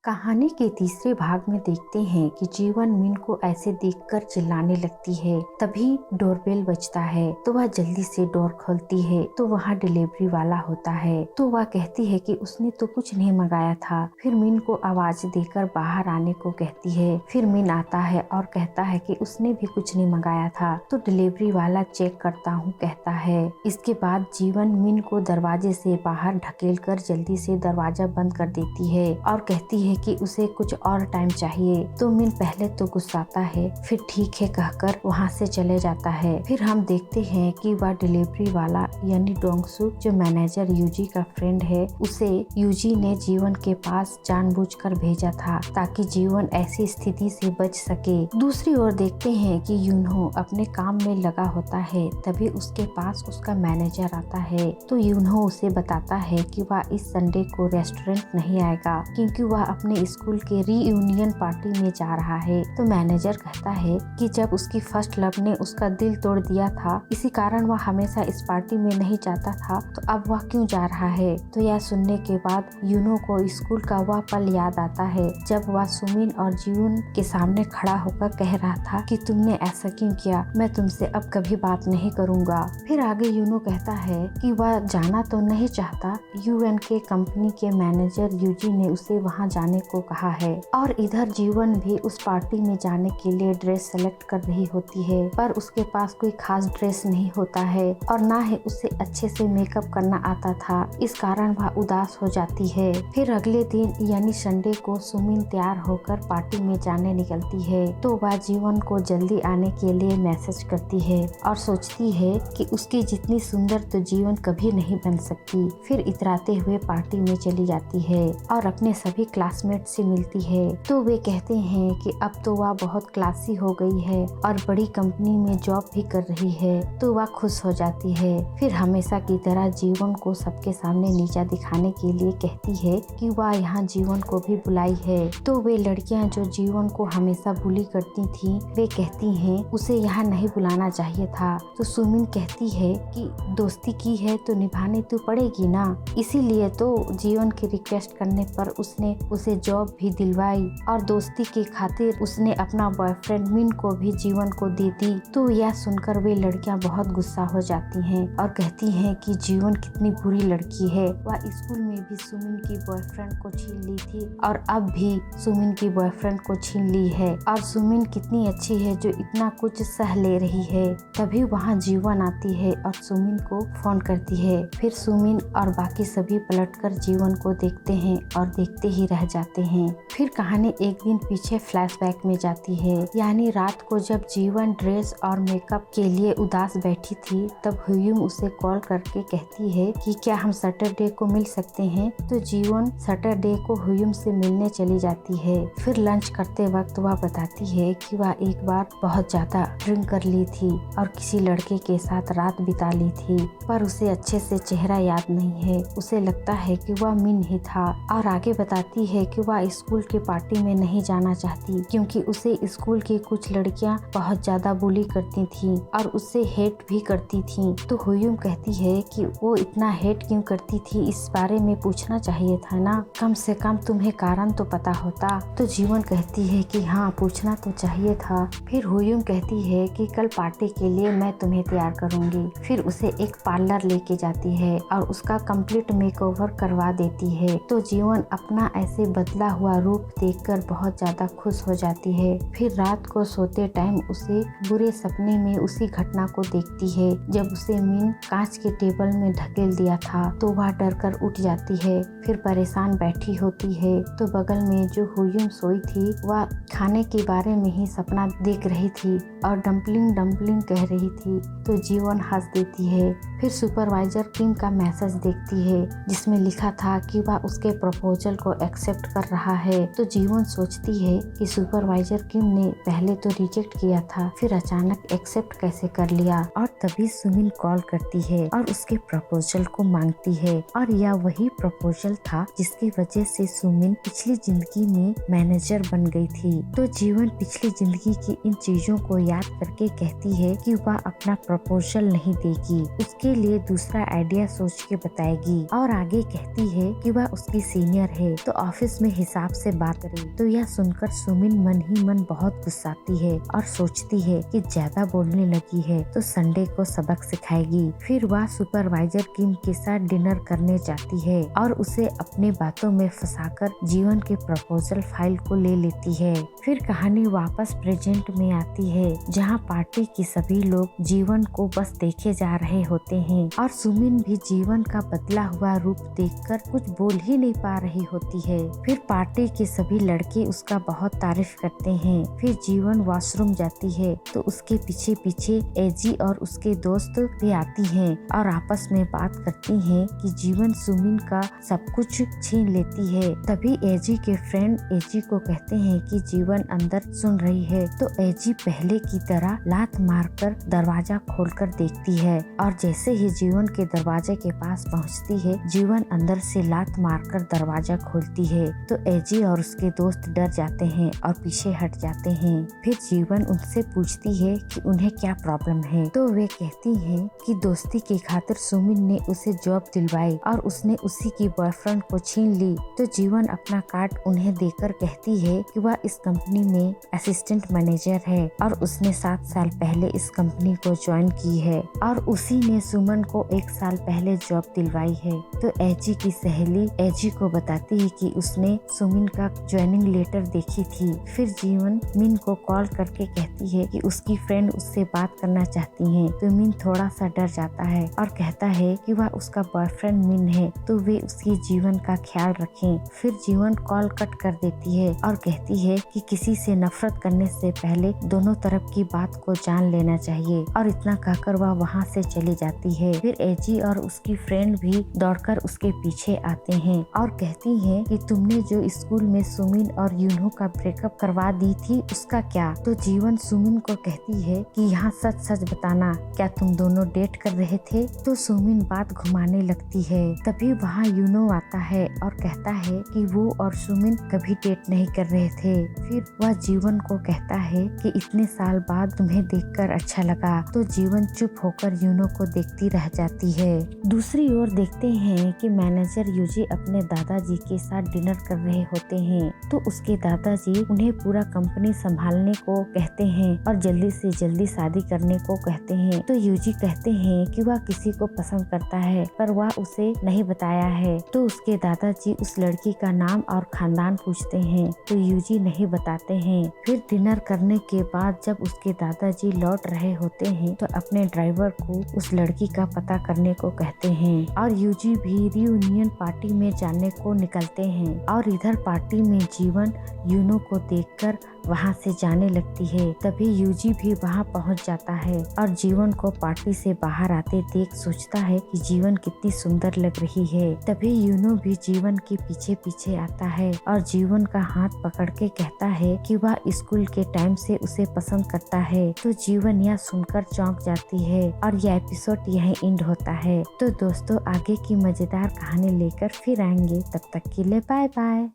कहानी के तीसरे भाग में देखते हैं कि जीवन मिन को ऐसे देखकर चिल्लाने लगती है। तभी डोरबेल बजता है तो वह जल्दी से डोर खोलती है तो वहाँ डिलीवरी वाला होता है। तो वह कहती है कि उसने तो कुछ नहीं मंगाया था। फिर मिन को आवाज देकर बाहर आने को कहती है। फिर मिन आता है और कहता है कि उसने भी कुछ नहीं मंगाया था। तो डिलीवरी वाला चेक करता हूँ कहता है। इसके बाद जीवन मिन को दरवाजे से बाहर ढकेल कर जल्दी से दरवाजा बंद कर देती है और कहती है कि उसे कुछ और टाइम चाहिए। तो मिन पहले तो गुस्साता है, फिर ठीक है कहकर वहाँ से चले जाता है। फिर हम देखते हैं कि वह डिलीवरी वाला यानी डोंगसुक जो मैनेजर यूजी का फ्रेंड है, उसे यूजी ने जीवन के पास जानबूझकर भेजा था ताकि जीवन ऐसी स्थिति से बच सके। दूसरी ओर देखते हैं कि यूनहो अपने काम में लगा होता है। तभी उसके पास उसका मैनेजर आता है। तो यूनहो उसे बताता है कि वह इस संडे को रेस्टोरेंट नहीं आएगा क्योंकि वह अपने स्कूल के रीयूनियन पार्टी में जा रहा है। तो मैनेजर कहता है कि जब उसकी फर्स्ट लव ने उसका दिल तोड़ दिया था, इसी कारण वह हमेशा इस पार्टी में नहीं जाता था, तो अब वह क्यों जा रहा है। तो यह सुनने के बाद यूनो को स्कूल का वह पल याद आता है जब वह सुमिन और जीवन के सामने खड़ा होकर कह रहा था कि तुमने ऐसा क्यों किया, मैं तुमसे अब कभी बात नहीं करूंगा। फिर आगे यूनो कहता है कि वह जाना तो नहीं चाहता। यूएन के कंपनी के मैनेजर यूजी ने उसे वहां जाने को कहा है और इधर जीवन भी उस पार्टी में जाने के लिए ड्रेस सेलेक्ट कर रही होती है, पर उसके पास कोई खास ड्रेस नहीं होता है और ना ही उसे अच्छे से मेकअप करना आता था। इस कारण वह उदास हो जाती है। फिर अगले दिन यानी संडे को सुमिन तैयार होकर पार्टी में जाने निकलती है। तो वह जीवन को जल्दी आने के लिए मैसेज करती है और सोचती है कि उसकी जितनी सुंदर तो जीवन कभी नहीं बन सकती। फिर इतराते हुए पार्टी में चली जाती है और अपने सभी क्लासमेट से मिलती है। तो वे कहते हैं कि अब तो वह बहुत क्लासी हो गई है और बड़ी कंपनी में जॉब भी कर रही है। तो वह खुश हो जाती है। फिर हमेशा की तरह जीवन को सबके सामने नीचा दिखाने के लिए कहती है कि वह यहाँ जीवन को भी बुलाई है। तो वे लड़कियाँ जो जीवन को हमेशा बुली करती थी, वे कहती हैं उसे यहाँ नहीं बुलाना चाहिए था। तो सुमिन कहती है कि दोस्ती की है तो निभानी तो पड़ेगी ना, इसीलिए तो जीवन की रिक्वेस्ट करने पर उसने उसे जॉब भी दिलवाई और दोस्ती की खातिर उसने अपना बॉयफ्रेंड मिन को भी जीवन को दे दी। तो यह सुनकर वे लड़कियां बहुत गुस्सा हो जाती हैं और कहती हैं कि जीवन कितनी बुरी लड़की है। वह स्कूल में भी सुमिन की बॉयफ्रेंड को छीन ली थी और अब भी सुमिन की बॉयफ्रेंड को छीन ली है और सुमिन कितनी अच्छी है जो इतना कुछ सह ले रही है। तभी वहाँ जीवन आती है और सुमिन को फोन करती है। फिर सुमिन और बाकी सभी पलटकर जीवन को देखते हैं और देखते ही रह जाते हैं। फिर कहानी एक दिन पीछे फ्लैशबैक में जाती है, यानी रात को जब जीवन ड्रेस और मेकअप के लिए उदास बैठी थी, तब हुयूम उसे कॉल करके कहती है कि क्या हम सैटरडे को मिल सकते हैं। तो जीवन सैटरडे को हुयूम से मिलने चली जाती है। फिर लंच करते वक्त वह बताती है कि वह एक बार बहुत ज्यादा ड्रिंक कर ली थी और किसी लड़के के साथ रात बिता ली थी, पर उसे अच्छे से चेहरा याद नहीं है। उसे लगता है कि वह मिन ही था और आगे बताती है कि वह स्कूल के पार्टी में नहीं जाना चाहती क्योंकि उसे स्कूल की कुछ लड़कियां बहुत ज्यादा बुली करती थीं और उससे हेट भी करती थीं। तो हुयूम कहती है कि वो इतना हेट क्यों करती थी, इस बारे में पूछना चाहिए था ना, कम से कम तुम्हें कारण तो पता होता। तो जीवन कहती है कि हाँ, पूछना तो चाहिए था। फिर हुयूम कहती है कि कल पार्टी के लिए मैं तुम्हें तैयार करूंगी। फिर उसे एक पार्लर लेके जाती है और उसका कंप्लीट मेकओवर करवा देती है। तो जीवन अपना ऐसे बदला हुआ रूप देखकर बहुत ज्यादा खुश हो जाती है। फिर रात को सोते टाइम उसे बुरे सपने में उसी घटना को देखती है जब उसे मिन कांच के टेबल में ढकेल दिया था। तो वह डर कर उठ जाती है। फिर परेशान बैठी होती है तो बगल में जो हुयूम सोई थी वह खाने के बारे में ही सपना देख रही थी और डम्पलिंग डम्पलिंग कह रही थी। तो जीवन हंस देती है। फिर सुपरवाइजर किम का मैसेज देखती है जिसमें लिखा था कि वह उसके प्रपोजल को एक्सेप्ट कर रहा है। तो जीवन सोचती है कि सुपरवाइजर किम ने पहले तो रिजेक्ट किया था, फिर अचानक एक्सेप्ट कैसे कर लिया। और तभी सुमिन कॉल करती है और उसके प्रपोजल को मांगती है और यह वही प्रपोजल था जिसकी वजह से सुमिन पिछली जिंदगी में मैनेजर बन गई थी। तो जीवन पिछली जिंदगी की इन चीजों को याद करके कहती है कि वह अपना प्रपोजल नहीं देगी, उसके लिए दूसरा आइडिया सोच के बताएगी और आगे कहती है कि वह उसकी सीनियर है। तो ऑफिस आपस में हिसाब से बात करें। तो यह सुनकर सुमिन मन ही मन बहुत गुस्साती है और सोचती है कि ज्यादा बोलने लगी है तो संडे को सबक सिखाएगी। फिर वह सुपरवाइजर किम के साथ डिनर करने जाती है और उसे अपने बातों में फंसाकर जीवन के प्रपोजल फाइल को ले लेती है। फिर कहानी वापस प्रेजेंट में आती है जहाँ पार्टी के सभी लोग जीवन को बस देखे जा रहे होते हैं और सुमिन भी जीवन का बदला हुआ रूप देखकर कुछ बोल ही नहीं पा रही होती है। फिर पार्टी के सभी लड़के उसका बहुत तारीफ करते हैं। फिर जीवन वॉशरूम जाती है तो उसके पीछे पीछे एजी और उसके दोस्त भी आती हैं और आपस में बात करती हैं कि जीवन सुमिन का सब कुछ छीन लेती है। तभी एजी के फ्रेंड एजी को कहते हैं कि जीवन अंदर सुन रही है। तो एजी पहले की तरह लात मारकर दरवाजा खोलकर देखती है और जैसे ही जीवन के दरवाजे के पास पहुंचती है जीवन अंदर से लात मारकर दरवाजा खोलती है। तो एजी और उसके दोस्त डर जाते हैं और पीछे हट जाते हैं। फिर जीवन उनसे पूछती है कि उन्हें क्या प्रॉब्लम है। तो वे कहती हैं कि दोस्ती की खातिर सुमिन ने उसे जॉब दिलवाई और उसने उसी की बॉयफ्रेंड को छीन ली। तो जीवन अपना कार्ड उन्हें देकर कहती है कि वह इस कंपनी में असिस्टेंट मैनेजर है और उसने 7 साल पहले इस कंपनी को ज्वाइन की है और उसी ने सुमन को 1 साल पहले जॉब दिलवाई है। तो एजी की सहेली एजी को बताती है कि उसने सुमिन का ज्वाइनिंग लेटर देखी थी। फिर जीवन मिन को कॉल करके कहती है कि उसकी फ्रेंड उससे बात करना चाहती है। तो मिन थोड़ा सा डर जाता है और कहता है कि वह उसका बॉयफ्रेंड मिन है तो वे उसकी जीवन का ख्याल रखें। फिर जीवन कॉल कट कर देती है और कहती है कि किसी से नफरत करने से पहले दोनों तरफ की बात को जान लेना चाहिए और इतना कहकर वह वहाँ से चली जाती है। फिर एजी और उसकी फ्रेंड भी दौड़कर उसके पीछे आते हैं और कहती हैं कि तुमने जो स्कूल में सुमिन और यूनहो का ब्रेकअप करवा दी थी उसका क्या। तो जीवन सुमिन को कहती है कि यहाँ सच सच बताना, क्या तुम दोनों डेट कर रहे थे। तो सुमिन बात घुमाने लगती है। तभी वहाँ यूनो आता है और कहता है कि वो और सुमिन कभी डेट नहीं कर रहे थे। फिर वह जीवन को कहता है कि इतने साल बाद तुम्हें देखकर अच्छा लगा। तो जीवन चुप होकर यूनो को देखती रह जाती है। दूसरी ओर देखते हैं कि मैनेजर यूजी अपने दादाजी के साथ डिनर कर रहे होते हैं। तो उसके दादाजी उन्हें पूरा कंपनी संभालने को कहते हैं और जल्दी से जल्दी शादी करने को कहते हैं। तो यूजी कहते हैं कि वह किसी को पसंद करता है पर वह उसे नहीं बताया है। तो उसके दादाजी उस लड़की का नाम और खानदान पूछते हैं तो यूजी नहीं बताते हैं। फिर डिनर करने के बाद जब उसके दादाजी लौट रहे होते हैं तो अपने ड्राइवर को उस लड़की का पता करने को कहते हैं और यूजी भी रियूनियन पार्टी में जाने को निकलते हैं। और इधर पार्टी में जीवन यूनो को देखकर वहाँ से जाने लगती है। तभी यूजी भी वहाँ पहुँच जाता है और जीवन को पार्टी से बाहर आते देख सोचता है कि जीवन कितनी सुंदर लग रही है। तभी यूनो भी जीवन के पीछे पीछे आता है और जीवन का हाथ पकड़ के कहता है कि वह स्कूल के टाइम से उसे पसंद करता है। तो जीवन यह सुनकर चौंक जाती है और यह एपिसोड यहीं एंड होता है। तो दोस्तों आगे की मजेदार कहानी लेकर फिर आएंगे, तब तक के लिए बाय बाय।